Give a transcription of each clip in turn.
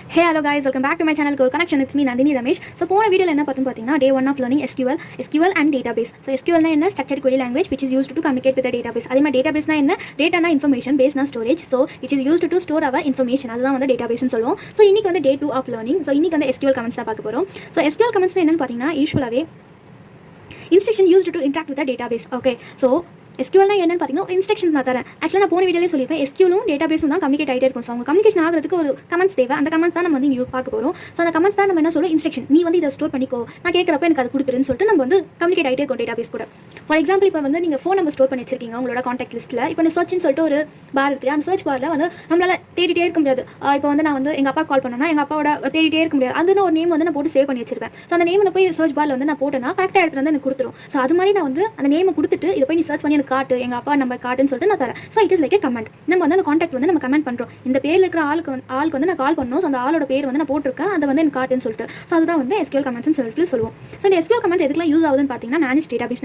Hey hello guys, welcome back to my channel Core Connection. It's me Nandini Ramesh. So போன வீடியோல என்ன பார்த்தோம் பாத்தீங்கன்னா day 1 of learning SQL and database. So SQL னா என்ன structured query language which is used to communicate with the database. அதே மாதிரி database னா என்ன data னா information, base னா storage. So which is used to store our information. அதுதான் வந்து database னு சொல்லுவோம். So இன்னைக்கு வந்து day 2 of learning. So இன்னைக்கு வந்து SQL commands தான் பார்க்க போறோம். So SQL commands என்னன்னு பாத்தீங்கன்னா யூசுவலாவே instruction used to interact with the database. Okay, so SQL என்னன்னு பார்த்தீங்கன்னா இன்ஸ்ட்ரக்ஷன் தான் தரேன். ஆக்சுவலாக நான் போன வீடியோலேயே சொல்லியிருப்பேன் SQLும் டேட்டாபேஸும் தான் கம்யூனிகேட் ஆகிட்டே இருக்கும். ஸோ அவங்க கம்யூனிகேஷன் ஆகிறதுக்கு ஒரு கமெண்ட்ஸ் தேவை. அந்த கமெண்ட்ஸ் தான் நம்ம வந்து இங்கே பார்க்க போகிறோம். ஸோ அந்த கமெண்ட்ஸ் தான் நம்ம என்ன சொல்லுவோம், இன்ஸ்ட்ரக்ஷன். நீ வந்து இதை ஸ்டோர் பண்ணிக்கோ, நான் கேட்குறப்ப எனக்கு அது கொடுத்துருன்னு சொல்லிட்டு நம்ம வந்து கம்யூனிகேட் ஆகிட்டே இருக்கும் டேட்டாபேஸ் கூட. ஃபார் எக்ஸாம்பிள் இப்போ வந்து நீங்கள் ஃபோன் நம்பர் ஸ்டோர் பண்ணி வச்சிருக்கீங்க உங்களோட காண்டாக்ட் லிஸ்ட்டில். இப்போ நான் சர்ச்னு சொல்லிட்டு ஒரு பார் இருக்கு. அந்த சர்ச் பாரில் வந்து நம்மளால் தேடிட்டே இருக்க முடியாது. இப்போ வந்து நான் வந்து எங்கள் அப்பா கால் பண்ணேன்னா எங்கள் அப்பாவோட தேடிட்டே இருக்க முடியாது. அதுன்னு ஒரு நேம் வந்து நான் போட்டு சேவ் பண்ணி வச்சிருப்பேன். ஸோ அந்த நேமில் போய் சர்ச் பாரில் வந்து நான் போட்டேன்னா கரெக்டாக எடுத்து வந்து எனக்கு கொடுத்துரும். ஸோ அது மாதிரி நான் வந்து அந்த நேமை கொடுத்துட்டு இதை போய் நீ சர்ச் பண்ணி எனக்கு காட்டு, எங்கள் அப்பா நம்பர் காட்டுன்னு சொல்லிட்டு நான் தரேன். So it is like A comment. நம்ம வந்து அந்த காண்டாக்ட் வந்து நம்ம கமெண்ட் பண்ணுறோம். இந்த பேரில் இருக்கிற ஆளுக்கு வந்து நான் கால் பண்ணணும். ஸோ அந்த ஆளோட பேர் வந்து நான் போட்டிருக்கேன், அதை வந்து எனக்கு காட்டுன்னு சொல்லிட்டு. ஸோ அதுதான் வந்து SQL கமெண்ட்ஸ்னு சொல்லிட்டு சொல்லுவோம். ஸோ இந்த SQL கமெண்ட்ஸ் எதுக்குலாம் யூஸ் ஆகுதுன்னு பார்த்தீங்கன்னா மேனேஜ் டேட்டாபேஸ்.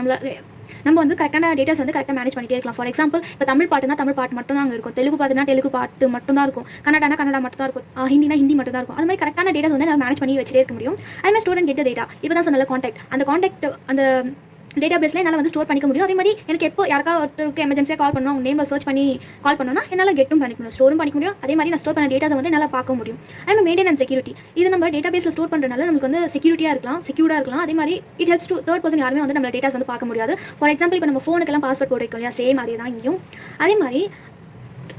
நம்ம வந்து கரெக்டான டேட்டாஸ் வந்து கரெக்டாக மேனேஜ் பண்ணிட்டே இருக்கலாம். ஃபார் எக்ஸாம்பிள் இப்போ தமிழ் பாட்டுனா தமிழ் பாட்டு மட்டும் தான் அங்கே இருக்கும், தெலுங்கு பாட்டுனா தெலுங்கு பாட்டு மட்டும் தான் இருக்கும், கன்னடானா கன்னடா மட்டும் தான் இருக்கும், ஹிந்தினா ஹிந்தி மட்டும் தான் இருக்கும். அது மாதிரி கரெக்டான டேட்டாஸ் வந்து நான் மேனேஜ் பண்ணி வச்சுட்டே இருக்க முடியும். அதே மாதிரி ஸ்டூடெண்ட் கெட்ட டேட்டா இப்போ தான் சொன்னல காண்டாக்ட், அந்த டேட்டாபேஸில் என்னால் வந்து ஸ்டோர் பண்ணிக்க முடியும். அதே மாதிரி எனக்கு எப்போ யாருக்கா ஒருத்தருக்கு எமர்ஜென்சியாக கால் பண்ணணும், அவங்க நேமில் சர்ச் பண்ணி கால் பண்ணணும்னா என்னால் கெட்டும் பண்ணிக்க முடியும், ஸ்டோரும் பண்ணிக்க முடியும். அதே மாதிரி நான் ஸ்டோர் பண்ண டேட்டாஸை வந்து என்னால் பார்க்க முடியும். அதே மாதிரி மெயின்டைன் அண்ட் செக்யூரிட்டி, இது நம்ம டேட்டாபேஸில் ஸ்டோர் பண்ணுறதுனால நமக்கு வந்து செக்யூரிட்டியாக இருக்கலாம். அதே மாதிரி it helps to third person யாருமே வந்து நம்ம டேட்டாஸ் வந்து பார்க்க முடியாது. ஃபார் எக்ஸாம்பிள் இப்போ நம்ம ஃபோனுக்கெல்லாம் பாஸ்வேர்ட் போட்டு வைக்கோம் இல்லையா, சேம் அதே தான் இங்கேயும். அதே மாதிரி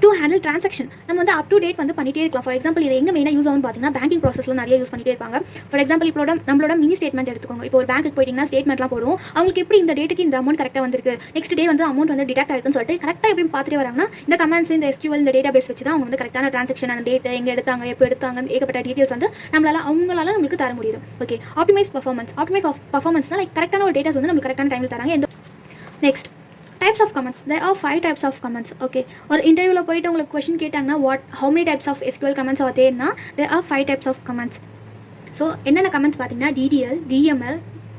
டு ஹேண்டில் ட்ரான்சாக்ஷன் நம்ம வந்து அப் டு டேட் வந்து பண்ணிட்டே இருக்கலாம். ஃபார் எக்ஸாம்பிள் இது எங்கே மெயினாக யூஸ் ஆகும்னு பார்த்தீங்கன்னா பேங்கிங் ப்ராசஸில் நிறைய யூஸ் பண்ணிட்டே இருப்பாங்க. ஃபார் எக்ஸாம்பிள் இப்போ நம்மளோட மினி ஸ்டேட்மெண்ட் எடுத்துக்கோங்க. இப்போ ஒரு பேங்க்கு போயிட்டீங்கன்னா ஸ்டேட்மெண்ட்லாம் போடுவோம். அவங்களுக்கு எப்படி இந்த டேட்டுக்கு இந்த அமௌண்ட் கரெக்டாக வந்திருக்கு, நெக்ஸ்ட் டே வந்து அமௌண்ட் வந்து டிடெக்ட் ஆயிருக்குன்னு சொல்லிட்டு கரெக்டாக எப்படி பார்த்துட்டு வராங்கன்னா இந்த கமெண்ட்ஸ் இந்த SQL இந்த டேட்டாபேஸ் வச்சு தான் அவங்க வந்து கரெக்டான ட்ரான்சாக்ஷன், அந்த டேட் எங்கே எடுத்தாங்க, எப்போ எடுத்தாங்க, ஏகப்பட்ட டீட்டெயில்ஸ் வந்து அவங்களால நம்மளுக்கு தர முடியுது. ஓகே, ஆப்டிமைஸ் பர்ஃபார்மன்ஸ்னா லைக் கரெக்டான ஒரு டேட்டாஸ் வந்து நம்மளுக்கு கரெக்டான டைமில் தராங்க. Next types of commands. There are 5 types of commands. Okay, ஒரு இன்டர்வியூல போயிட்டு உங்களுக்கு क्वेश्चन கேட்டாங்கன்னா how many types of SQL commands are there னா there are 5 types of commands. so என்னென்ன கமெண்ட்ஸ் பார்த்தீங்கன்னா DDL, DML,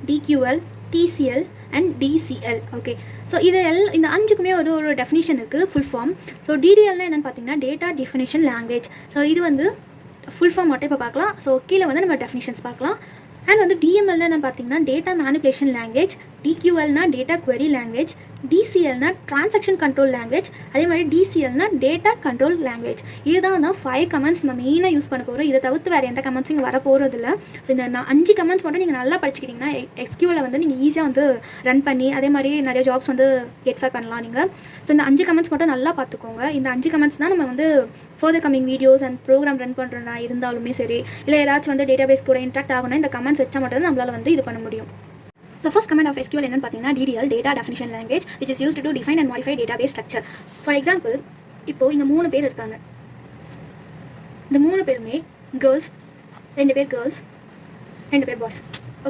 DQL, TCL and DCL. Okay, so இந்த அஞ்சுக்குமே ஒரு டெஃபினிஷன் இருக்குது, ஃபுல் ஃபார்ம். ஸோ DDLனா என்னென்னு பார்த்தீங்கன்னா டேட்டா டெஃபினிஷன் லாங்குவேஜ். ஸோ இது வந்து ஃபுல் ஃபார்ம் மட்டும் இப்போ பார்க்கலாம். ஸோ கீழே வந்து நம்ம டெஃபினிஷன்ஸ் பார்க்கலாம். அண்ட் வந்து DMLனா என்னென்னு பார்த்தீங்கன்னா டேட்டா மேனிப்புலேஷன் லாங்குவேஜ், DQLனா டேட்டா query லாங்குவேஜ், DCLனா டிரான்சாக்ஷன் கண்ட்ரோல் லாங்குவேஜ், அதே மாதிரி DCLனா டேட்டா கண்ட்ரோல் லாங்குவேஜ். இதுதான் 5 கமெண்ட்ஸ் நம்ம மெயினாக யூஸ் பண்ண போகிறோம். இதை தவிர்த்து வேறு எந்த கமெண்ட்ஸும் இங்கே வர போகிறது இல்லை. ஸோ இந்த 5 கமெண்ட்ஸ் மட்டும் நீங்கள் நல்லா படிச்சுக்கிட்டிங்கன்னா SQL வந்து நீங்கள் ஈஸியாக வந்து ரன் பண்ணி அதே மாதிரி நிறைய ஜாப்ஸ் வந்து கெட் பண்ணலாம் நீங்கள். ஸோ இந்த 5 கமெண்ட்ஸ் மட்டும் நல்லா பார்த்துக்கோங்க. இந்த 5 கமெண்ட்ஸ் தான் நம்ம வந்து further coming videos and program run பண்ணுறோன்னா இருந்தாலுமே சரி, இல்லை ஏதாச்சும் வந்து டேட்டாபேஸ் கூட இன்ட்ராக்ட் ஆகணும்னா இந்த கமெண்ட்ஸ் வச்சா மட்டும் தான் நம்மளால் வந்து இது பண்ண முடியும். The first command of SQL என்னன்னு பார்த்தீங்கன்னா DDL, data definition language, which is used to define and modify database structure. For example, இப்போ இங்க 3 பேர் இருக்காங்க. இந்த 3 பேருமே girls, 2 பேர் girls, 2 பேர் boys.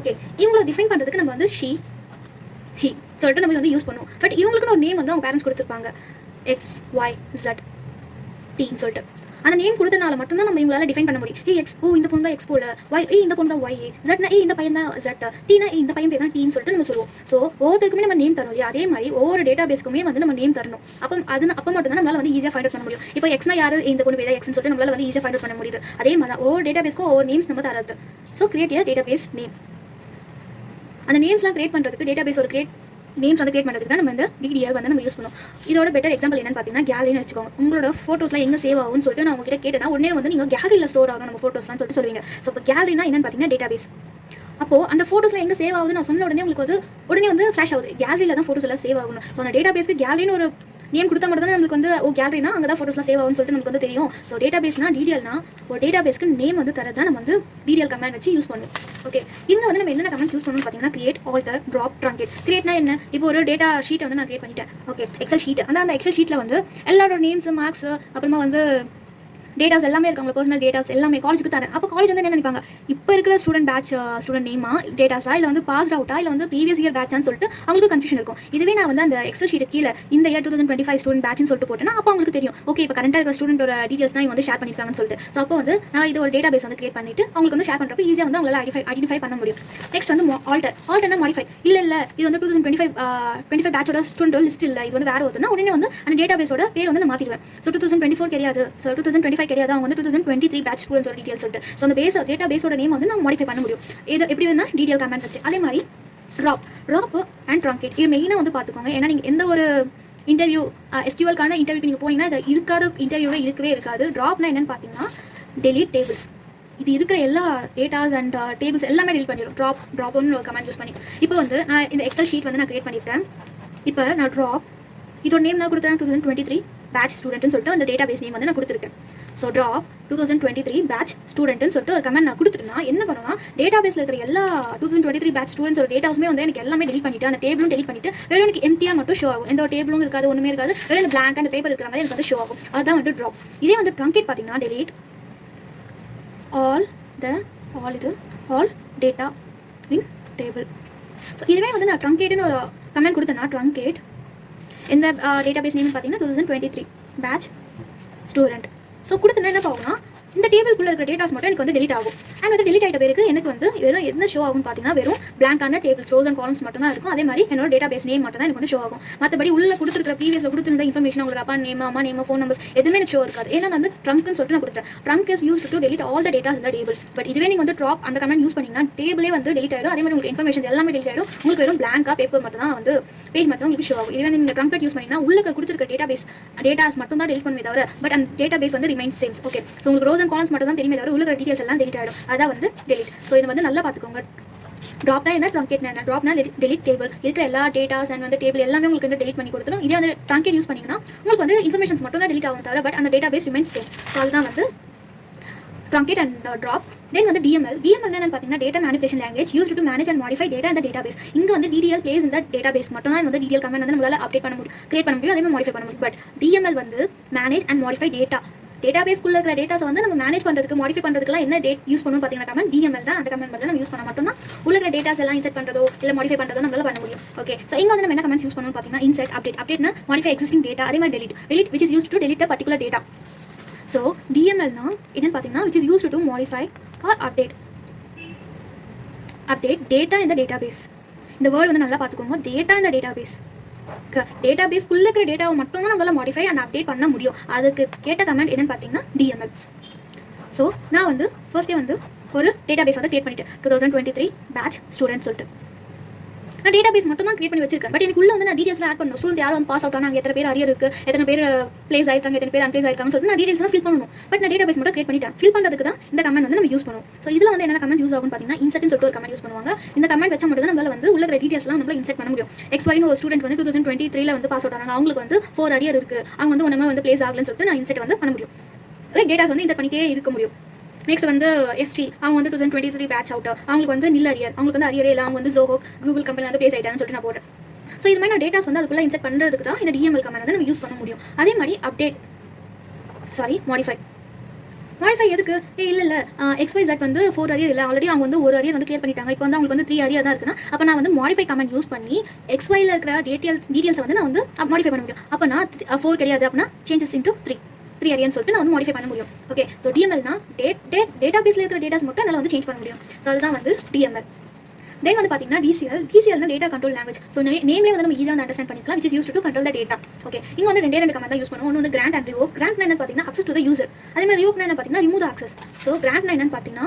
ஓகே, இவங்களை டிஃபைன் பண்ணுறதுக்கு நம்ம வந்து she, he சொல்லிட்டு நம்ம வந்து யூஸ் பண்ணுவோம். பட் இவங்களுக்குன்னு ஒரு நேம் வந்து அவங்க பேரண்ட்ஸ் கொடுத்துருப்பாங்க, X, Y, Z, T சொல்லிட்டு. அந்த நேம் கொடுத்தனால மட்டும்தான் நம்ம இவங்களால டிஃபைன் பண்ண முடியும். எக்ஸ், இந்த பொண்ணு தான் எக்ஸ் போல, இந்த பொண்ணு தான் ஒய், ஜட்னா இந்த பையன் தான் ஜட், டீனா இந்த பையன் பேர் தான் டீன்னு சொல்லிட்டு நம்ம சொல்லுவோம். ஸோ ஒவ்வொருத்தருக்குமே நம்ம நேம் தரோம் இல்லையா, அதே மாதிரி ஒவ்வொரு டேட்டா பேஸ்க்குமே வந்து நம்ம நேம் தரணும். அப்போ மட்டும் தான் நம்மளால வந்து ஈஸியாக ஃபைண்ட் அவுட் பண்ண முடியும். இப்போ எக்ஸ்னா யாரு, இந்த பொண்ணு பேர் எக்ஸ்னு சொல்லிட்டு நம்மளால வந்து ஈஸியாக ஃபைண்ட் அவுட் பண்ண முடியுது. அதே மாதிரி ஒவ்வொரு டேட்டா பேஸ்க்கும் ஒவ்வொரு நேம்ஸ் நம்ம தரது. So create a database name. அந்த நேம்ஸ்லாம் கிரியேட் பண்ணுறதுக்கு டேட்டா பேஸ் ஒரு நேம்ஸ் வந்து கிரியேட் பண்ணுறதுக்கு நம்ம இந்த DDL வந்து நம்ம யூஸ் பண்ணுவோம். இதோட பெட்டர் எக்ஸாம்பிள் என்னன்னு பார்த்தீங்கன்னா கேலரின்னு வச்சுக்கோங்க. உங்களோட ஃபோட்டோஸ்லாம் எங்கே சேவ் ஆகும்னு சொல்லிட்டு நான் உங்ககிட்ட கேட்டேன்னா உடனே வந்து நீங்கள் கேலரியில் ஸ்டோர் ஆகணும் நம்ம ஃபோட்டோஸ்லாம் சொல்லிட்டு சொல்லுவீங்க. ஸோ இப்போ கேலரினா என்னன்னு பார்த்தீங்கன்னா டேட்டாபேஸ். அப்போது அந்த ஃபோட்டோஸ்லாம் எங்கே சேவ் ஆகுது நான் சொன்ன உடனே உங்களுக்கு உடனே வந்து ஃப்ளாஷ் ஆகுது, கேலரியில் தான் ஃபோட்டோஸ் எல்லாம் சேவ் ஆகணும். ஸோ அந்த டேட்டாபேஸ்க்கு கேலரின்னு ஒரு நேம் கொடுத்தா மட்டும் தான் நம்மளுக்கு வந்து கேலரினா அங்கே தான் ஃபோட்டோஸ்லாம் சேவ் ஆகும்னு சொல்லிட்டு நமக்கு வந்து தெரியும். ஸோ டேட்டாபேஸ்னா DDLனா ஒரு டேட்டாபேஸ்க்கு நேம் வந்து தரது தான் நம்ம வந்து DDL கமெண்ட் வச்சு யூஸ் பண்ணுவோம். ஓகே, இங்கே வந்து நம்ம என்னென்ன கமெண்ட் யூஸ் பண்ணணும்னு பார்த்தீங்கன்னா கிரியேட், ஆல்டர், ட்ராப், ட்ரங்கேட். கிரியேட்னா என்ன, இப்போ ஒரு டேட்டா ஷீட்டை வந்து நான் கிரியேட் பண்ணிட்டேன். Okay, Excel sheet. அந்த எக்ஸல் ஷீட்டில் வந்து எல்லாரோட நேம்ஸ், மார்க்ஸ், அப்புறமா வந்து டேட்டாஸ் எல்லாமே இருக்காங்க, பர்சனல் டேட்டாஸ் எல்லாமே காலேஜுக்கு தரேன். அப்போ காலேஜ் வந்து என்ன நினைப்பாங்க, இப்போ இருக்கிற ஸ்டூடெண்ட் நேமா, டேட்டாஸா, இல்லை வந்து பாஸ் அவுட்டா, இல்லை வந்து ப்ரீவியஸ் இயர் பேட்சான்னு சொல்லிட்டு அவங்களுக்கு கன்ஃபியூஷன் இருக்கும். இதுவே நான் வந்து அந்த எக்ஸல் ஷீட் கீழே இந்த இயர் 2025 ஸ்டூடெண்ட் பேட்ச்னு சொல்லிட்டு போட்டேன்னா அப்போ அவங்களுக்கு தெரியும், ஓகே இப்போ கரண்டாக இருக்கிற ஸ்டூடெண்டோட டீட்டெயில்ஸ் தான் இவங்க வந்து ஷேர் பண்ணியிருக்காங்கன்னு சொல்லிட்டு. ஸோ அப்போ வந்து நான் இது ஒரு டேட்டா பேஸ் வந்து கிரியேட் பண்ணிட்டு அவங்களுக்கு வந்து ஷேர் பண்ணுறப்ப ஈஸியாக வந்து அவங்களால ஐடென்டிஃபை பண்ண முடியும். நெக்ஸ்ட் வந்து ஆல்டர்னா மாடிஃபை. இல்லை இது வந்து 2025 பேட்சோட ஸ்டூடெண்ட் லிஸ்ட் இல்லை, இது வந்து வேறு ஒருத்தனா உடனே வந்து அந்த டேட்டா பேஸோட பேர் வந்து நான் மாற்றிடுவேன். ஸோ 2024 கிடையாது, ஸோ 2025 2025 கிடையாது, அவங்க வந்து 2023 பேட்ச் ஸ்டூடெண்ட்ஸோட டீடைல்ஸ் சொல்லிட்டு. ஸோ அந்த டேட்டா பேஸோட நேம் வந்து நம்ம மாடிஃபை பண்ண முடியும். இது எப்படி வேணா டீடைல் கமெண்ட் வச்சு. அதே மாதிரி ட்ராப் அண்ட் ட்ரங்கேட் இது மெயினாக வந்து பார்த்துக்கோங்க. ஏன்னா நீங்கள் எந்த ஒரு இன்டர்வியூ எஸ்கியூஎல்கான இன்டர்வியூக்கு நீங்கள் போனீங்கன்னா இது இருக்காத இன்டர்வியூவே இருக்கவே இருக்காது. ட்ராப்னா என்னென்னு பார்த்தீங்கன்னா டெலீட் டேபிள்ஸ். இது இருக்கிற எல்லா டேட்டாஸ் அண்ட் டேபிள்ஸ் எல்லாமே டெலிட் பண்ணிடும். ட்ராப்னு ஒரு கமெண்ட் யூஸ் பண்ணி. இப்போ வந்து நான் இந்த எக்ஸல் ஷீட் வந்து நான் கிரியேட் பண்ணியிருக்கேன். இப்போ நான் ட்ராப் இதோட நேம் நான் கொடுத்தேன் 2023 பேட்ச் ஸ்டூடெண்ட்னு சொல்லிட்டு அந்த டேட்டா பேஸ் நேம் வந்து நான் கொடுத்துருக்கேன். ஸோ ட்ராப் 2023 பேட்ச் ஸ்டூடெண்ட்னு சொல்லிட்டு ஒரு கமெண்ட் நான் கொடுத்துருந்தா என்ன பண்ணுன்னா டேட்டா பேஸில் இருக்கிற எல்லா 2023 பேட்ச் ஸ்டூடெண்ட்ஸோட டேட்டாஸுமே வந்து எனக்கு எல்லாமே டெலிட் பண்ணிட்டு அந்த டேபிளும் டெலிட் பண்ணிட்டு வெறும் எனக்கு எம்டியாக மட்டும் ஷோ ஆகும். எந்த ஒரு டேபிளும் இருக்காது, ஒன்றுமே இருக்காது, வெறும் இந்த பிளாங்க் அந்த பேப்பர் இருக்கிற மாதிரி எனக்கு வந்து ஷோ ஆகும். அதுதான் வந்து ட்ராப். இதே வந்து ட்ரங்கேட் பார்த்தீங்கன்னா டெலிட் ஆல் டேட்டா இன் டேபிள். ஸோ இதுவே வந்து நான் ட்ரங்கேட்னு ஒரு கமெண்ட் கொடுத்தேன்னா ட்ரங்கேட் இந்த டேட்டா பேஸ் நேம் பார்த்தீங்கன்னா 2023 பேட்ச் ஸ்டூடெண்ட். ஸோ கொடுத்தனா என்ன ஆகும்னா இந்த டேபிள்குள்ளே இருக்கிற டேட்டாஸ் மட்டும் எனக்கு வந்து டெலிட் ஆகும். அண்ட் வந்து டெலிட் ஆகிட்ட பேருக்கு எனக்கு வந்து வெறும் என்ன ஷோ ஆகும்னு பார்த்தீங்கன்னா வெறும் பிளாங்கான டேபிள்ஸ் ரோஸ் அண்ட் காலம்ஸ் மட்டும் தான் இருக்கும். அதே மாதிரி என்னோட டேட்டா பேஸ் நேம் மட்டும் தான் எனக்கு வந்து ஷோ ஆகும். மற்றபடி உள்ள கொடுத்துருக்க ப்ரீவியஸில் கொடுத்துருந்த இன்ஃபர்மேஷன் உங்களுக்கு அப்பா நேம் அம்மா நேம் ஃபோன் நம்பர்ஸ் எதுவுமே எனக்கு ஷோ இருக்காது. ஏன்னா வந்து ட்ரங்க்னு சொல்லிட்டு நான் கொடுத்துறேன். Trunk is use to delete all the datas இந்த டேபிள். பட் இதுவே நீங்கள் வந்து ட்ராப் அந்த கமெண்ட் யூஸ் பண்ணிங்கன்னா டேபிளே வந்து டெலிட் ஆகிடும். அதே மாதிரி உங்களுக்கு இன்ஃபர்மேஷன் எல்லாமே டெலிட் ஆகிடும். உங்களுக்கு வெறும் பிளாங்காக பேப்பர் மட்டும் தான் வந்து பேஜ் மட்டும் உங்களுக்கு ஷோ ஆகும். இதுவே நீங்கள் ட்ரங்கட் யூஸ் பண்ணிங்கன்னா உள்ள கொடுத்துருக்க டேட்டாஸ் மட்டும் தான் டெலிட் பண்ணுமே தவிர பட் அந்த டேட்டா பேஸ் வந்து ரிமைன்ஸ் சேம்ஸ். ஓகே, ஸோ உங்களுக்கு ரோஸ் அண்ட் காலம்ஸ் மட்டும் தான் தெரியுமே தவிர உள்ள டீடைல்ஸ் எல்லாம் டெலிட் ஆகிடும். அதான் வந்து டெலிட். ஸோ இதை வந்து நல்லா பார்த்துக்கோங்க. ட்ராப்னா என்ன, ட்ரங்கேட்னா என்ன. ட்ராப்னா டெலிட் டேபிள் இருக்கிற எல்லா டேட்டாஸ் அண்ட் வந்து டேபிள் எல்லாமே உங்களுக்கு வந்து டெலிட் பண்ணி கொடுத்துரும். இதே வந்து ட்ரங்கேட் யூஸ் பண்ணிங்கன்னா உங்களுக்கு வந்து இன்ஃபர்மேஷன்ஸ் மட்டும் தான் டெலிட் ஆகும் தவிர பட் அந்த database remains same. So அதுதான் வந்து ட்ரங்கேட் அண்ட் ட்ராப். தென் வந்து DML என்னன்னு பார்த்தீங்கன்னா data manipulation language used to manage and modify data இந்த டேட்டா பேஸ். இங்கே வந்து DDL பிளேஸ் இந்த டேட்டா பேஸ் மட்டும் தான் வந்து DDL கமெண்ட் வந்து நம்மளால் அப்டேட் பண்ண முடியும், கிரியேட் பண்ண முடியும், அதே மாதிரி மாடிஃபை பண்ண முடியும். பட் DML வந்து மேனேஜ் அண்ட் மாடிஃபை டேட்டா பேஸ்க்குள்ள இருக்கிற டேட்டாஸ் வந்து நம்ம மேனேஜ் பண்ணுறதுக்கு மாடிஃபை பண்ணுறதுக்குலாம் என்ன டேட் யூஸ் பண்ணணும் பார்த்தீங்கன்னா கமெண்ட் DML தான். அந்த கமெண்ட் மட்டும் நம்ம யூஸ் பண்ண மட்டும் தான் உள்ள இருக்கிற டேட்டாஸ் எல்லாம் இன்செர்ட் பண்ணுறதோ இல்லை மாடிஃபை பண்ணுறதோ நம்மளால பண்ண முடியும். ஓகே, ஸோ இங்கே வந்து நம்ம என்ன கமெண்ட்ஸ் யூஸ் பண்ணணும் பார்த்தீங்கன்னா இன்செர்ட், அப்டேட்னா மாடிஃபை எக்ஸிஸ்டிங் டேட்டா, அதே மாதிரி delete which is used to delete the particular data. So DMLனா என்னன்னு பார்த்தீங்கன்னா which is used to modify or update data in the database. இந்த வேர்டு வந்து நல்லா பார்த்துக்கோங்க. டேட்டா இந்த டேட்டா பேஸ்க்குள்ளே இருக்கிற டேட்டாவை மட்டும் தான் நம்மளால் மாடிஃபை அண்ட் அப்டேட் பண்ண முடியும். அதுக்கு கேட்ட கமெண்ட் என்னன்னு பார்த்தீங்கன்னா DML. ஸோ நான் வந்து ஃபர்ஸ்டே வந்து ஒரு டேட்டா பேஸ் வந்து கிரியேட் பண்ணிட்டேன் 2023 பேட்ச் ஸ்டூடெண்ட் சொல்லிட்டு. நான் டேட்டா பேஸ் மட்டும் தான் கிரியேட் பண்ணி வச்சிருக்கேன். பட் எனக்கு உள்ள வந்து நான் டீடைல்ஸ்லாம் ஆட் பண்ணணும். ஸ்டூடெண்ட்ஸ் யாரும் வந்து பாஸ் அவுட் ஆனாங்க, எத்தனை பேர் அரியர் இருக்குது, எத்தனை பேர் பிளேஸ் ஆயிருக்காங்க, எத்தனை பேர் அன்பிளேஸ் ஆயிருக்காங்கன்னு சொல்லிட்டு நான் டீடைல்ஸ்லாம் ஃபில் பண்ணணும். பட் நான் டேட்டா பேஸ் மட்டும் கிரியேட் பண்ணிட்டேன். ஃபில் பண்ணுறதுக்கு தான் இந்த கமெண்ட் வந்து நம்ம யூஸ் பண்ணுவோம். ஸோ இதில் வந்து என்ன கமெண்ட் யூஸ் ஆகும்னு பார்த்தீங்கன்னா இன்செர்ட்னு சொல்லிட்டு ஒரு கமெண்ட் யூஸ் பண்ணுவாங்க. இந்த கமெண்ட் வச்சா மட்டும் தான் நம்மளால வந்து உள்ள டீடைல்ஸ்லாம் நம்மளால இன்செர்ட் பண்ண முடியும். XYன்னு ஒரு ஸ்டூடெண்ட் வந்து 2023 வந்து பாஸ் அவுட் ஆனாங்க, அவங்களுக்கு வந்து 4 அரியர் இருக்குது, அவங்க வந்து ஒன்றுமே வந்து பிளேஸ் ஆகலன்னு சொல்லிட்டு நான் இன்செர்ட் வந்து பண்ண முடியும். லைக் டேட்டாஸ் வந்து இன்செர்ட் பண்ணிட்டே இருக்க முடியும். நெக்ஸ்ட் வந்து ST அவங்க வந்து 2023 பேட்ச் அவுட், அவங்களுக்கு வந்து நில் அரியர், அவங்களுக்கு வந்து அரியரே இல்லை, அவங்க வந்து ஜோஹோ கூகுள் கம்பெனியில் வந்து பிளேஸ் ஆகிட்டாங்கன்னு சொல்லிட்டு நான் போடுறேன். ஸோ இது மாதிரி நான் டேட்டாஸ் வந்து அதுக்குள்ளே இன்செர்ட் பண்ணுறதுக்கு தான் இந்த DML கமெண்ட் வந்து நம்ம யூஸ் பண்ண முடியும். அதே மாதிரி மாடிஃபை எதுக்கு? இல்லை XYZ வந்து 4 அரியர் இல்லை, ஆல்ரெடி அவங்க வந்து ஒரு அரியர் வந்து கிளியர் பண்ணிட்டாங்க, இப்போ வந்து அவங்களுக்கு வந்து 3 அரியர் தான் இருக்குன்னா அப்போ நான் வந்து மாடிஃபை கமெண்ட் யூஸ் பண்ணி XYல இருக்கிற டீட்டெயில்ஸ் வந்து நான் வந்து மாடிஃபை பண்ண முடியும். அப்போ நான் 4 கிடையாது அப்படின்னா சேஞ்சஸ் இன்டூ 3 அரியர்னு சொல்லிட்டு நான் வந்து மாடிஃபை பண்ண முடியும். ஓகே, ஸோ DMLனா டேட்டா பேஸில் இருக்கிற டேட்டாஸ் மட்டும் என்னால் வந்து சேஞ்ச் பண்ண முடியும். ஸோ அதுதான் வந்து DML. தென் வந்து பார்த்தீங்கன்னா DCL data control language. So நேம்லேயே வந்து நம்ம ஈஸியாக வந்து அண்டர்ஸ்டாண்ட் பண்ணிக்கலாம், which is used to control the data. Okay, இங்கே வந்து ரெண்டு கமெண்ட் தான் யூஸ் பண்ணுவோம். ஒன்று வந்து grant and revoke. grantனா என்னன்னு பார்த்தீங்கன்னா access to the user. அதே மாதிரி revokeனா என்ன பார்த்தீங்கன்னா remove the access. ஸோ grantனா என்னன்னு பார்த்தீங்கன்னா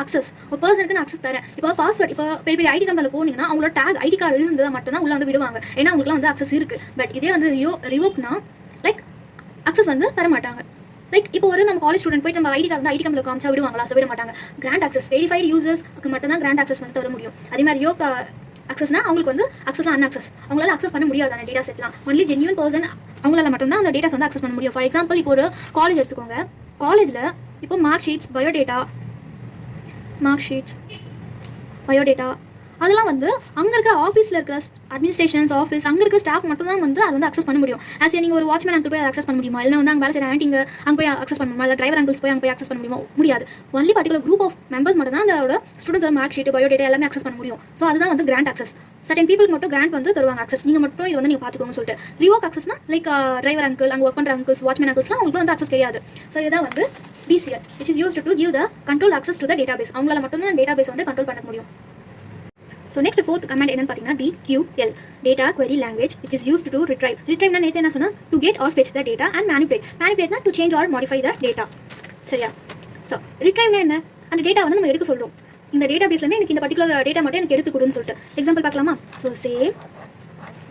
அக்சஸ். ஒரு பர்சனுக்கு நான் அக்சஸ் தரேன். இப்போ பாஸ்வேர்ட், இப்போ பெரிய ஐடி கம்பெனியில் போனீங்கன்னா அவங்களோட டேக் ஐடி கார்டு இருந்ததை மட்டும் தான் உள்ள வந்து விடுவாங்க, ஏன்னா அவங்களுக்குலாம் வந்து அக்சஸ் இருக்குது. பட் இதே வந்து ரிவோக்னா லைக் அக்சஸ் வந்து தர மாட்டாங்க. லைக் இப்போ ஒரு நம்ம காலேஜ் ஸ்டூடெண்ட் போயிட்டு நம்ம ஐடி கார்டு வந்து ஐடி கம்பெனியில் காமிச்சா விடுவாங்களா? ஸோ விட மாட்டாங்க. கிராண்ட் அக்சஸ் வெரிஃபைடு யூசர்ஸ்க்கு மட்டும் தான் கிராண்ட் அக்சஸ் வந்து தர முடியும். அதே மாதிரி ரிவோக் அக்சஸ்னா அவங்களுக்கு வந்து அக்சஸ்லாம் அன்அக்சஸ், அவங்களால அக்சஸ் பண்ண முடியாது அந்த டேட்டா செட்லாம். ஒன்லி ஜென்யூன் பர்சன் அவங்களால மட்டும்தான் அந்த டேட்டாஸ் வந்து அக்சஸ் பண்ண முடியும். ஃபார் எக்ஸாம்பிள் இப்போ ஒரு காலேஜ் எடுத்துக்கோங்க. காலேஜில் இப்போ மார்க் ஷீட்ஸ், பயோடேட்டா அதெல்லாம் வந்து அங்கே இருக்கிற ஆஃபீஸில் இருக்கிற அட்மினிஸ்ட்ரேஷன்ஸ் ஆஃபீஸ் அங்கே இருக்கிற ஸ்டாஃப் மட்டும் தான் வந்து அதை வந்து அக்சஸ் பண்ண முடியும். ஆஸ் நீங்கள் ஒரு வாட்ச்மேன் அங்கே போய் அதை அக்சஸ் பண்ண முடியுமா? இல்லை வந்து அங்கே வேலை செய்கிற ஆண்டிங்க அங்கே போய் அக்சஸ் பண்ண முடியுமா? இல்லை டிரைவர் அங்கிள்ஸ் போய் அங்கே போய் அக்சஸ் பண்ண முடியுமா? முடியாது. Only particular group of members மட்டும் தான் அதோட ஸ்டூடெண்ட்ஸோட மார்க் ஷீட், பயோடேட்டா எல்லாமே அக்சஸ் பண்ண முடியும். ஸோ அதுதான் வந்து கிராண்ட் அக்சஸ். சர்டன் பீப்புளுக்கு மட்டும் கிராண்ட் வந்து தருவாங்க அக்சஸ். நீங்கள் மட்டும் இது வந்து நீங்கள் பார்த்துக்கோங்க சொல்லிட்டு. ரிவோக் அக்சஸ்னா லைக் டிரைவர் அங்கிள், அங்கே ஒர்க் பண்ணுற அங்கிள்ஸ், வாட்ச்மேன் அங்கிள்ஸ்லாம் அவங்களுக்கு வந்து அக்சஸ் கிடையாது. ஸோ இதுதான் வந்து DCL, which is used to give the control access to the database. அவங்களால மட்டும் தான் டேட்டா பேஸ் வந்து கண்ட்ரோல் பண்ண முடியும். ஸோ நெக்ஸ்ட் ஃபோர்த் கமெண்ட் என்னன்னு பார்த்தீங்கன்னா DQL data query language which is used to retrieve. Retrieve நேற்று என்ன சொன்னால் to get or fetch the data and manipulate to change or modify the data. சரியா? So ரிட்ரைவ்னா என்ன? அந்த டேட்டா வந்து நம்ம எடுக்க சொல்கிறோம். இந்த டேட்டா பேஸ்லேருந்து எனக்கு இந்த பர்டிகுலர் டேட்டா மட்டும் எனக்கு எடுத்து கொடுன்னு சொல்லிட்டு எக்ஸாம்பிள் பார்க்கலாமா? So same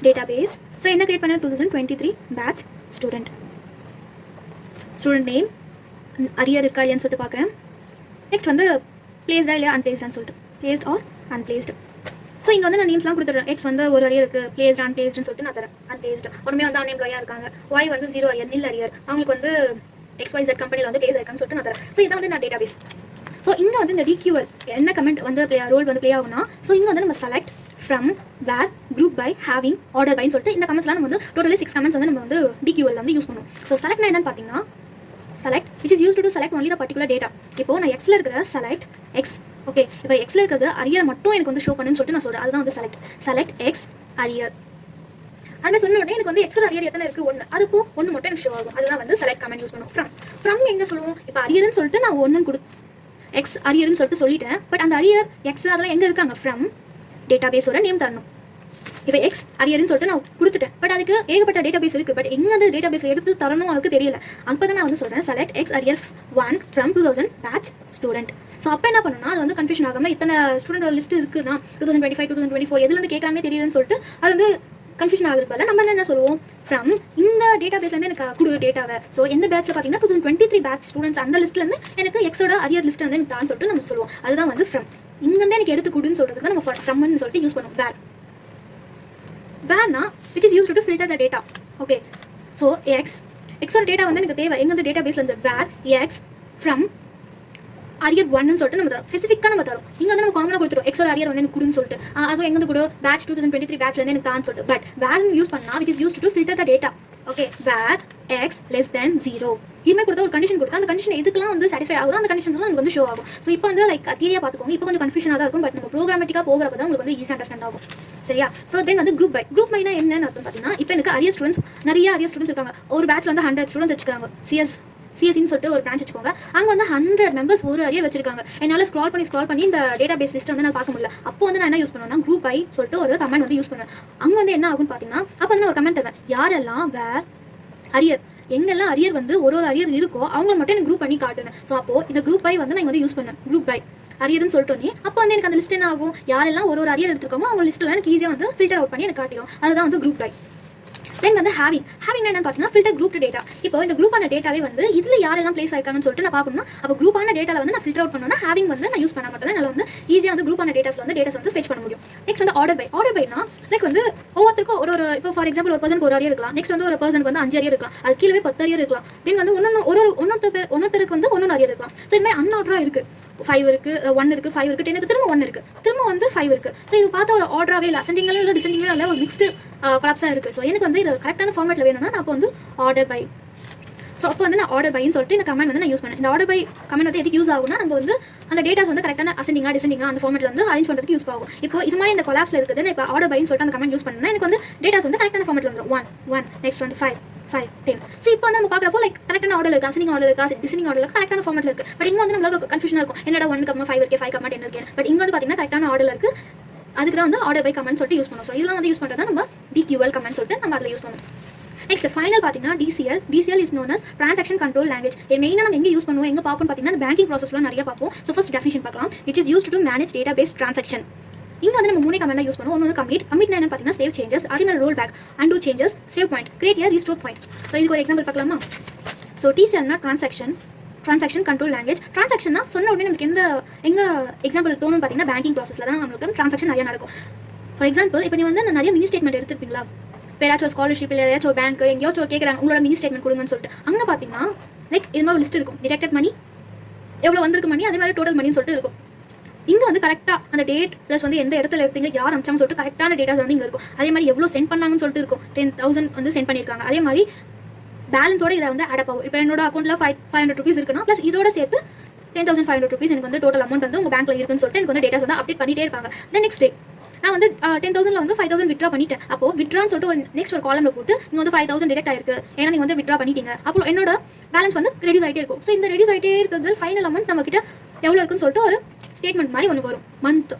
database. So என்ன கிரியேட் பண்ண 2023 பேட்ச் ஸ்டூடெண்ட் நேம் அரியர் இருக்கா இல்லையான்னு சொல்லிட்டு பார்க்குறேன். நெக்ஸ்ட் வந்து பிளேஸ்டா இல்லையா அன்பிளேஸ்டான்னு சொல்லிட்டு பிளேஸ்ட் ஆர் அன்பிளேஸ்டு. ஸோ இங்கே வந்து நான் நேம்ஸ்லாம் கொடுத்துட்றேன். எக்ஸ் வந்து ஒரு அரியர் இருக்குது, பிளேஸ்ட் அன்பிளேஸ்டுன்னு சொல்லிட்டு நான் தரேன். அன்பிளேஸ்டு ஒன்றுமே வந்து அன்எம்ப்ளாயாக இருக்காங்க. ஒய் வந்து 0 அரியர் நில் அரியர், அவங்களுக்கு வந்து XYZ கம்பெனியில் வந்து பிளேஸ் ஆயிருக்கான்னு சொல்லிட்டு நான் தரேன். ஸோ இதான் வந்து நான் டேட்டா பேஸ். ஸோ இங்கே வந்து இந்த DQL என்ன கமெண்ட் வந்து ரோல் வந்து ப்ளே ஆகும்னா, ஸோ இங்கே வந்து நம்ம select from where group by having order பைன்னு சொல்லிட்டு இந்த கமெண்ட்ஸ்லாம் நம்ம வந்து டோட்டலி 6 கமெண்ட்ஸ் வந்து நம்ம வந்து DQL வந்து யூஸ் பண்ணுவோம். ஸோ செலக்ட்னா என்னன்னு பார்த்தீங்கன்னா select which is used to select only the particular data. இப்போ நான் எக்ஸில் இருக்கிற select x, ஓகே, இப்போ எக்ஸில் இருக்கிறது அரியர் மட்டும் எனக்கு வந்து ஷோ பண்ணுன்னு சொல்லிட்டு நான் சொல்கிறேன். அதுதான் வந்து select x அரியர். அதுமாதிரி சொன்ன உடனே எனக்கு வந்து எக்ஸில் அரியர் எத்தனை இருக்குது? 1. அது ஒன்று மட்டும் எனக்கு ஷோ ஆகும். அதுதான் வந்து செலக்ட் கமெண்ட் யூஸ் பண்ணுவோம். ஃப்ரம் எங்கே சொல்லுவோம்? இப்போ அரியர்னு சொல்லிட்டு நான் 1 எக்ஸ் அரியர்னு சொல்லிட்டு சொல்லிட்டேன். பட் அந்த அரியர் எக்ஸ் அதெல்லாம் எங்கே இருக்காங்க? ஃப்ரம் டேட்டா பேஸோட நேம் தரணும். இப்போ எக்ஸ் அரியர்னு சொல்லிட்டு நான் கொடுத்துட்டேன். பட் அதுக்கு ஏகப்பட்ட டேட்டா பேஸ் இருக்குது. பட் எங்கே அந்த டேட்டா பேஸில் எடுத்து தரணும் அதுக்கு தெரியல. அப்போ தான் நான் வந்து சொல்கிறேன் select X arrear 1 from 2000 batch student. So அப்போ என்ன பண்ணணும்னா அது வந்து கன்ஃபியூஷன் ஆகாமல் இத்தனை ஸ்டூடெண்டோட லிஸ்ட் இருக்குன்னா 2025 2024 எதுலேருந்து கேட்குறாங்கன்னு தெரியலன்னு சொல்லிட்டு அது வந்து கன்ஃபியூஷன் ஆகுறதுல நம்ம என்ன சொல்லுவோம்? ஃப்ரம் இந்த டேட்டா பேஸ்லேருந்து எனக்கு கொடு டேட்டாவை. ஸோ எந்த பேட்சில் பார்த்தீங்கன்னா 2023 பேட்ச் ஸ்டூடெண்ட்ஸ் அந்த லிஸ்ட்லேருந்து எனக்கு எக்ஸோட அரியர் லிஸ்ட் வந்து எனக்கு தான் சொல்லிட்டு நம்ம சொல்லுவோம். அதுதான் வந்து ஃப்ரம். இங்கேருந்து எனக்கு எடுத்து கொடுன்னு சொல்கிறதுக்கு தான் நம்ம ஃப்ரம்னு சொல்லிட்டு யூஸ் பண்ணுவோம். வேர்னா which is used to filter the data. Okay, so எக்ஸோட டேட்டா வந்து எனக்கு தேவை. எங்கே வந்து டேட்டா பேஸில் இருந்து வேர் எக்ஸ் ஃப்ரம் அரியர் 1ன்னு சொல்லிட்டு நம்ம தரோம். ஸ்பெசிஃபிக்காக நம்ம தரோம். இங்கே வந்து நம்ம காமனாக கொடுத்துரும் எக்ஸோட அரியர் வந்து எனக்கு கொடுன்னு சொல்லிட்டு. அதுவும் எங்கே கூட பேட்ச் 2023 பேட்ச்லேருந்து எனக்கு தான் சொல்லிட்டு. பட் வேர்னு யூஸ் பண்ணால் which is used to filter the data. Okay, where X less than 0 இதுமாதிரி கொடுத்தா ஒரு கண்டிஷன் கொடுத்தா அந்த கண்டிஷன் எதுக்கெல்லாம் வந்து சாட்டிஸ்ஃபை ஆகுதோ அந்த கண்டிஷன்ஸ்லாம் நமக்கு வந்து ஷோ ஆகும். ஸோ இப்போ வந்து லைக் தியரியாக பார்த்துக்கோங்க. இப்போ கொஞ்சம் கன்ஃபியூஷனாக தான் இருக்கும். பட் நம்ம ப்ரோக்ராமேட்டிக்காக போகிறப்ப தான் உங்களுக்கு வந்து ஈஸியாக அண்டர்ஸ்டாண்ட் ஆகும். சரியா? ஸோ தென் வந்து குரூப் பைனா என்னன்னு அர்த்தம் பார்த்தீங்கன்னா, இப்போ எனக்கு அரியர் ஸ்டூடெண்ட்ஸ் நிறைய அரியர் ஸ்டூடெண்ட்ஸ் இருக்காங்க. ஒரு பேட்ச்ல வந்து 100 ஸ்டூடெண்ட்ஸ் வச்சுக்காங்க. சிஎஸ்சின்னு சொல்லிட்டு ஒரு பிரான்ச் வச்சுக்கோங்க. அங்கே வந்து 100 மெம்பர்ஸ் ஒரு அரியர் வச்சிருக்காங்க. என்னால் ஸ்க்ரால் பண்ணி இந்த டேட்டா பேஸ் லிஸ்ட் வந்து நான் பார்க்க முடியல. அப்போ வந்து நான் என்ன யூஸ் பண்ணுவேன்னா குரூப் பை சொல்லிட்டு ஒரு கமெண்ட் வந்து யூஸ் பண்ணுவேன். அங்கே வந்து என்ன ஆகும்னு பார்த்தீங்கன்னா, அப்போ வந்து நான் ஒரு கமெண்ட் தருவேன். யாரெல்லாம் வேர் அரியர் எங்கெல்லாம் அரியர் வந்து ஒரு அரியர் இருக்கோ அவங்கள மட்டும் எனக்கு குரூப் பண்ணி காட்டுனேன். ஸோ அப்போ இந்த குரூப் பை வந்து நான் வந்து யூஸ் பண்ணேன். குரூப் பை அரியர்னு சொல்லிட்டோன்னே அப்போ வந்து எனக்கு அந்த லிஸ்ட் என்ன ஆகும்? யாரெல்லாம் ஒரு அரியர் எடுத்துருக்காங்களோ அவங்க லிஸ்ட்டில் எனக்கு ஈஸியாக வந்து ஃபில்டர் அவுட் பண்ணி எனக்கு காட்டிடும். அதுதான் வந்து குரூப் பை. தென் வந்து ஹேவிங் என்னன்னு பார்த்தீங்கன்னா ஃபில்டர் குரூப் டேட்டா. இப்போ இந்த குரூப்பான டேட்டாவே வந்து இதில் யாரெல்லாம் பிளேஸ் ஆயிருக்காங்கன்னு சொல்லிட்டு நான் பார்க்கணும்னா அப்போ குரூப்பான டேட்டாவில் வந்து நான் ஃபில்டர் அவுட் பண்ணணும்னா ஹேவிங் வந்து நான் யூஸ் பண்ண மட்டும் தான் வந்து ஈஸியாக வந்து குரூப்பான டேட்டாஸ் வந்து டேட்டாஸ் வந்து ஃபெச் பண்ண முடியும். நெக்ஸ்ட் வந்து ஆர்டர் பைனா லைக் வந்து ஒவ்வொருத்தருக்கும் ஒரு இப்போ ஃபார் எக்ஸாம்பிள் ஒரு பர்சனுக்கு ஒரு அரியர் இருக்கலாம். நெக்ஸ்ட் வந்து ஒரு பர்சனுக்கு வந்து 5 அரியர் இருக்கலாம். அது கீழே 10 அரியர் இருக்கலாம். தென் வந்து ஒன்னொருத்தருக்கு வந்து 1 அரியர் இருக்கலாம். ஸோ இது மாதிரி அன்ஆர்டராக இருக்குது. 5 இருக்குது, 1 இருக்குது, 5 இருக்குது, 10 இருக்குது, திரும்ப 1 இருக்குது, திரும்ப வந்து 5 இருக்குது. ஸோ இது பார்த்தா ஒரு ஆர்டராகவே இல்லை, அசெண்டிங்கும் இல்லை டிசெண்டிங்கும் இல்லை, ஒரு மிக்ஸ்டு கொலாப்ஸாக இருக்குது. ஸோ எனக்கு வந்து இது கரெக்டான ஃபார்மேட்டில் வேணும்னா நான் அப்போ வந்து ஆர்டர் பை. ஸோ அப்போ வந்து நான் ஆர்டர் பைன்னு சொல்லிட்டு இந்த கமெண்ட் வந்து நான் யூஸ் பண்ணேன். இந்த ஆர்டர் பை கமெண்ட் வந்து எதுக்கு யூஸ் ஆகும்னா நம்ம வந்து அந்த டேட்டாஸ் வந்து கரெக்டான அசெண்டிங்காக டிசெண்டிங்காக அந்த ஃபார்மேட்டில் வந்து அரேஞ்ச் பண்ணுறதுக்கு யூஸ் ஆகும். இப்போ இது மாதிரி இந்த கொலாப்ஸில் இருக்குது. நான் இப்போ ஆர்டர் பைன்னு சொல்லிட்டு அந்த கமெண்ட் யூஸ் பண்ணேன்னா எனக்கு வந்து டேட்டாஸ் வந்து கரெக்டான ஃபார்மேட்டில் வந்துடும். 1 நெக்ஸ்ட் வந்து 5 10. ஸோ இப்போ வந்து நம்ம பார்க்குறப்போ லைக் கரெக்டான ஆர்டர் இருக்குது, அசெண்டிங் ஆர்டர் இருக்குது, டிசெண்டிங் ஆர்டர் இருக்குது, கரெக்டான ஃபார்மேட்டில் இருக்குது. பட் இங்கே வந்து நம்மளுக்கு கன்ஃபியூஷனாக இருக்கும். என்னடா 1 கம்மா 5 இருக்குது, 5 கம்மா 10 இருக்குது. பட் இங்கே வந்து பார்த்தீங்கன்னா கரெக்டான ஆர்டர் இருக்குது. அதுக்கு தான் வந்து ஆர்டர் பை கமெண்ட் சொல்லிட்டு யூஸ் பண்ணுவோம். ஸோ இதெல்லாம் வந்து யூஸ் பண்ணுறது நம்ம DQL கமெண்ட் சொல்லிட்டு நம்ம அதில் யூஸ் பண்ணுவோம். நெக்ஸ்ட் ஃபைனல் பார்த்தீங்கன்னா DCL is known as transaction control language. இது மெயினாக நம்ம எங்கே யூஸ் பண்ணுவோம், எங்கே பார்ப்போம் பார்த்தீங்கன்னா பேங்கிங் ப்ராசஸ்லாம் நிறைய பார்ப்போம். ஸோ ஃபர்ஸ்ட் டெஃபினிஷன் பார்க்கலாம். Which is used to manage database transaction. இங்கே வந்து நம்ம 3 கமெண்ட் யூஸ் பண்ணுவோம். ஒன்று வந்து கமிட்னா என்ன பார்த்தீங்கன்னா சேவ் சேஞ்சஸ், அதே மாதிரி roll back, undo changes, save point, create restore point. So இதுக்கு ஒரு எக்ஸாம்பிள் பார்க்கலாமா? ஸோ TCLனா ட்ரான்சாக்ஷன் கண்ட்ரோல் லாங்குவேஜ். ட்ரான்சாக்ஷன்னா சொன்ன உடனே நமக்கு எங்கே எக்ஸாம்பிள் தோணுன்னு பார்த்தீங்கன்னா பேங்கிங் ப்ராசஸில் தான் நம்மளுக்கு ட்ரான்சாக்ஷன் நிறைய நடக்கும். ஃபார் எக்ஸாம்பிள் இப்போ நீ வந்து நிறைய மினி ஸ்டேட்மெண்ட் எடுத்துருப்பீங்களா? இப்போ ஏதாச்சும் ஒரு ஸ்காலர்ஷிப் இல்லை ஏதாச்சும் ஒரு பேங்க் எங்கேயாச்சும் கேட்குறாங்க உங்களோட மினி ஸ்டேட்மெண்ட் கொடுங்கன்னு சொல்லிட்டு அங்கே பார்த்தீங்கன்னா லைக் இது மாதிரி லிஸ்ட் இருக்கும். டிடெக்டட் மணி எவ்வளோ வந்திருக்கு மணி, அதே மாதிரி டோட்டல் மணின்னு சொல்லிட்டு இருக்கும். இங்கே வந்து கரெக்டாக அந்த டேட் ப்ளஸ் வந்து எந்த இடத்துல எடுத்தீங்க, யார் அமிச்சாங்கன்னு சொல்லிட்டு கரெக்டான டேட்டாஸ் வந்து இங்கே இருக்கும். அதே மாதிரி எவ்வளோ சென்ட் பண்ணாங்கன்னு சொல்லிட்டு இருக்கும். 10,000 வந்து சென்ட் பண்ணியிருக்காங்க. அதே மாதிரி பேலன்ஸோட இதை வந்து ஆட் ஆகும். இப்போ என்னோட அக்கௌண்ட்டில் 500 rupees இருக்குன்னா ப்ளஸ் இதோட சேர்த்து 10,500 rupees எனக்கு வந்து டோட்டல் அமௌண்ட் வந்து உங்கள் பேங்க்கில் இருக்குன்னு சொல்லிட்டு எனக்கு வந்து டேட்டாஸ் வந்து அப்டேட் பண்ணிட்டே இருப்பாங்க. தென் நெக்ஸ்ட் டே நான் வந்து 10,000 வந்து 5,000 விட்ரா பண்ணிட்டேன். அப்போ விட்ரான்னு சொல்லிட்டு ஒரு நெக்ஸ்ட் ஒரு காலம்ல போட்டு நீங்கள் வந்து 5,000 டிடெக்ட் ஆயிருக்கு, ஏன்னா நீங்கள் வந்து விட்ரா பண்ணிட்டீங்க. அப்போ என்னோட பேலன்ஸ் வந்து ரெடியூஸ் ஆகிட்டே இருக்கும். ஸோ இந்த ரெடியூஸ் ஆகிட்டே இருக்கிறது ஃபைனல் அமௌண்ட் நம்ம கிட்ட எவ்வளோ இருக்குன்னு சொல்லிட்டு ஒரு ஸ்டேட்மெண்ட் மாதிரி ஒன்று வரும். மந்த்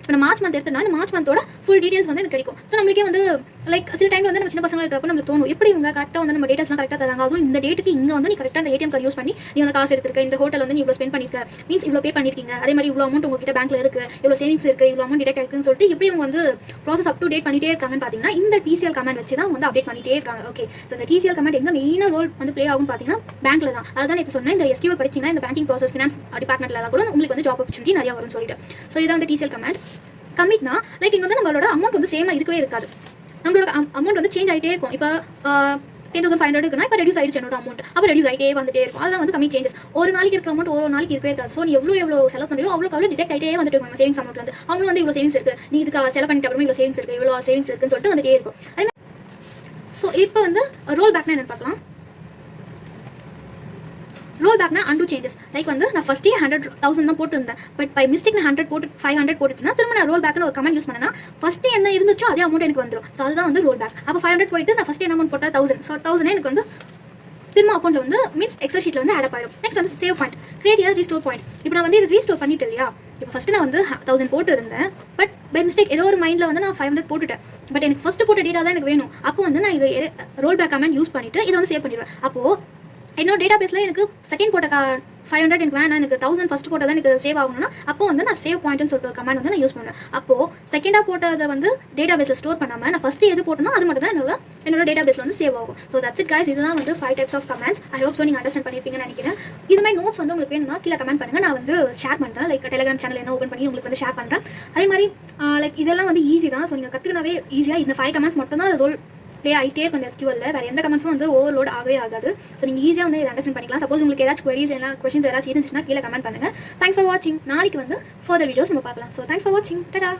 இப்போ நான் மார்ச் மந்த் எடுத்தோம்னா இந்த மார்ச் மந்தோட ஃபுல் டீடைல்ஸ் வந்து எனக்கு கிடைக்கும். ஸோ நம்மளுக்கே வந்து லைக் சில டைம் வந்து நம்ம சின்ன பசங்க இருக்கிறப்ப நம்மளுக்கு தோணும், எப்படி இவங்க கரெக்டாக வந்து நம்ம டேட்டாஸ்லாம் கரெக்டாக தராங்க, அதுவும் இந்த டேட்டுக்கு இங்கே வந்து நீ கரெக்டாக அந்த ஏடிஎம் கார்டு யூஸ் பண்ணி நீ வந்து காசு எடுத்துருக்க, இந்த ஹோட்டல் வந்து நீ இவ்வளோ ஸ்பெண்ட் பண்ணிருக்க, மீன்ஸ் இவ்வளோ பே பண்ணிருக்கீங்க, அதே மாதிரி இவ்வளோ அமௌண்ட் உங்ககிட்ட பேங்க்ல இருக்கு, இவ்வளோ சேவிங்ஸ் இருக்கு, இவ்வளோ அமௌண்ட் டிடெக்ட் ஆயிருக்குன்னு சொல்லிட்டு எப்படி இவங்க வந்து ப்ராசஸ் அப் டு டேட் பண்ணிட்டே இருக்காங்கன்னு பார்த்தீங்கன்னா இந்த TCL கமாண்ட் வச்சு தான் வந்து அப்டேட் பண்ணிட்டே இருக்காங்க. ஓகே, ஸோ இந்த TCL கமாண்ட் எங்க மெயினாக ரோல் வந்து ப்ளே ஆகும்னு பார்த்தீங்கன்னா பேங்க்ல தான். அதுதான் இப்போ சொன்னேன், இந்த SQL படிச்சிங்கன்னா இந்த பேங்கிங் ப்ராசஸ் ஃபினான்ஸ் டிபார்ட்மெண்ட்ல கூட உங்களுக்கு வந்து ஜாப் ஆப்பர்ச்சுனிட்டி நிறைய வரும்னு சொல்லிட்டு. ஸோ இதான் வந்து TCL கமாண்ட். கமிட்னா லைக் இங்கே வந்து நம்மளோட அமௌண்ட் வந்து சேமாக இருக்கவே இருக்காது, நம்மளோட அமௌண்ட் வந்து சேஞ்ச் ஆகிட்டே இருக்கும். இப்போ 10,500 இருக்குன்னா இப்போ ரெடியூஸ் ஆயிடுச்சு என்னோட அமௌண்ட், அப்போ ரெடியூஸ் ஆகிட்டே வந்துட்டே இருக்கும். அதான் வந்து கம்மி சேஞ்சஸ். ஒரு நாளைக்கு இருக்கிற அமௌண்ட் ஒரு நாளைக்கு இருக்கவே இருக்காது. ஸோ நீ எவ்வளோ செலவு பண்ணுறியோ அவ்வளோ டிடெக்ட் ஆகிட்டே வந்துட்டு இருக்கும் சேவிங்ஸ் அமௌண்ட்ல வந்து. அவங்க வந்து இவ்வளோ சேவிங்ஸ் இருக்கு, நீ இதுக்கு செலவு பண்ணிட்டு அப்புறமா இவ்வளோ சேவிங்ஸ் இருக்கு, இவ்வளோ சேவிங்ஸ் இருக்குன்னு சொல்லிட்டு வந்துட்டே இருக்கும். அதே மாதிரி ஸோ இப்போ வந்து ரோல் பேக்னா என்னன்னு பார்க்கலாம். ரோல் பேக்னா அன்டூ சேஞ்சஸ். லைக் வந்து நான் ஃபஸ்ட்டே 100,000 தான் போட்டுருந்தேன், பட் பை மிஸ்டேக் நான் 100 போட்டு 500 போட்டுட்டுனா திரும்ப நான் ரோல் பேக்னு ஒரு கமெண்ட் யூஸ் பண்ணேன்னா ஃபஸ்ட்டு என்ன இருந்துச்சோ அதே அமௌண்ட் எனக்கு வந்துடும். ஸோ அதுதான் வந்து ரோல் பேக். அப்போ 500 போயிட்டு நான் ஃபஸ்ட்டு என்ன அமௌண்ட் போட்டால் 1000, ஸோ 1000 எனக்கு வந்து திரும்ப அக்கௌண்ட்டில் வந்து மீன்ஸ் எக்ஸல் ஷீட்டில் வந்து ஆட் ஆயிடும். நெக்ஸ்ட் வந்து சேவ் பாயிண்ட், கிரியேட் ஏதாவது ரீஸ்டோர் பாயிண்ட். இப்போ நான் வந்து ரீஸ்டோர் பண்ணிட்டு இல்லையா, இப்போ ஃபஸ்ட்டு நான் வந்து 1000 போட்டு இருந்தேன், பட் பை மிஸ்டேக் ஏதோ ஒரு மைண்டில் வந்து நான் 500 போட்டுட்டேன், பட் எனக்கு ஃபஸ்ட்டு போட்ட டேட்டா தான் எனக்கு வேணும். அப்போ வந்து நான் இதை ரோல் பேக் கமெண்ட் யூஸ் பண்ணிவிட்டு இதை வந்து சேவ் பண்ணிடுவேன். அப்போது என்னோட டேட்டா பேஸில் எனக்கு செகண்ட் போட்ட 500 எனக்கு வேணாம், எனக்கு 1000 ஃபஸ்ட் போட்டதான் எனக்கு சேவ் ஆகணும்னா அப்போ வந்து நான் சேவ் பாயிண்ட்னு சொல்லிட்டு ஒரு கமெண்ட் வந்து நான் யூஸ் பண்ணுவேன். அப்போது செகண்டாக போட்டதை வந்து டேட்டா பேஸில் ஸ்டோர் பண்ணாமல் நான் ஃபஸ்ட்டு எது போட்டனோ அது மட்டும் தான் என்னோட டேட்டா பேஸில் வந்து சேவ் ஆகும். So that's it guys. இதுதான் வந்து 5 types of comments. I hope so நீங்கள் அண்டர்ஸ்டாண்ட் பண்ணியிருப்பீங்கன்னு நினைக்கிறேன். இது மாதிரி நோட்ஸ் வந்து உங்களுக்கு வேணும்னா கீழே கமெண்ட் பண்ணுங்கள், நான் வந்து ஷேர் பண்ணுறேன். லைக் டெலிகிராம் சேனல் என்ன ஓப்பன் பண்ணி உங்களுக்கு வந்து ஷேர் பண்ணுறேன். அதே மாதிரி லைக் இதெல்லாம் வந்து ஈஸி தான். ஸோ நீங்கள் கற்றுக்கினாவே ஈஸியாக இந்த 5 கமெண்ட்ஸ் மட்டும் தான் ரோல் ப்ளே ஆகிட்டே இருக்கும் இந்த SQL. வேறு எந்த கமெண்ட்ஸும் வந்து ஓவர்லோட் ஆகவே ஆகாது. ஸோ நீங்கள் ஈஸியாக வந்து இதை அண்டர்ஸ்டாண்ட் பண்ணிக்கலாம். சப்போஸ் உங்களுக்கு ஏதாச்சும் கொஸ்டின்ஸ் ஏதாச்சும் இருந்துச்சுன்னா கீழே கமெண்ட் பண்ணுங்கள். தேங்க்ஸ் ஃபார் வாட்சிங். நாளைக்கு வந்து ஃபர்தர் வீடியோஸ் நம்ம பார்க்கலாம். ஸோ தேங்க்ஸ் ஃபார் வாட்சிங். டடா.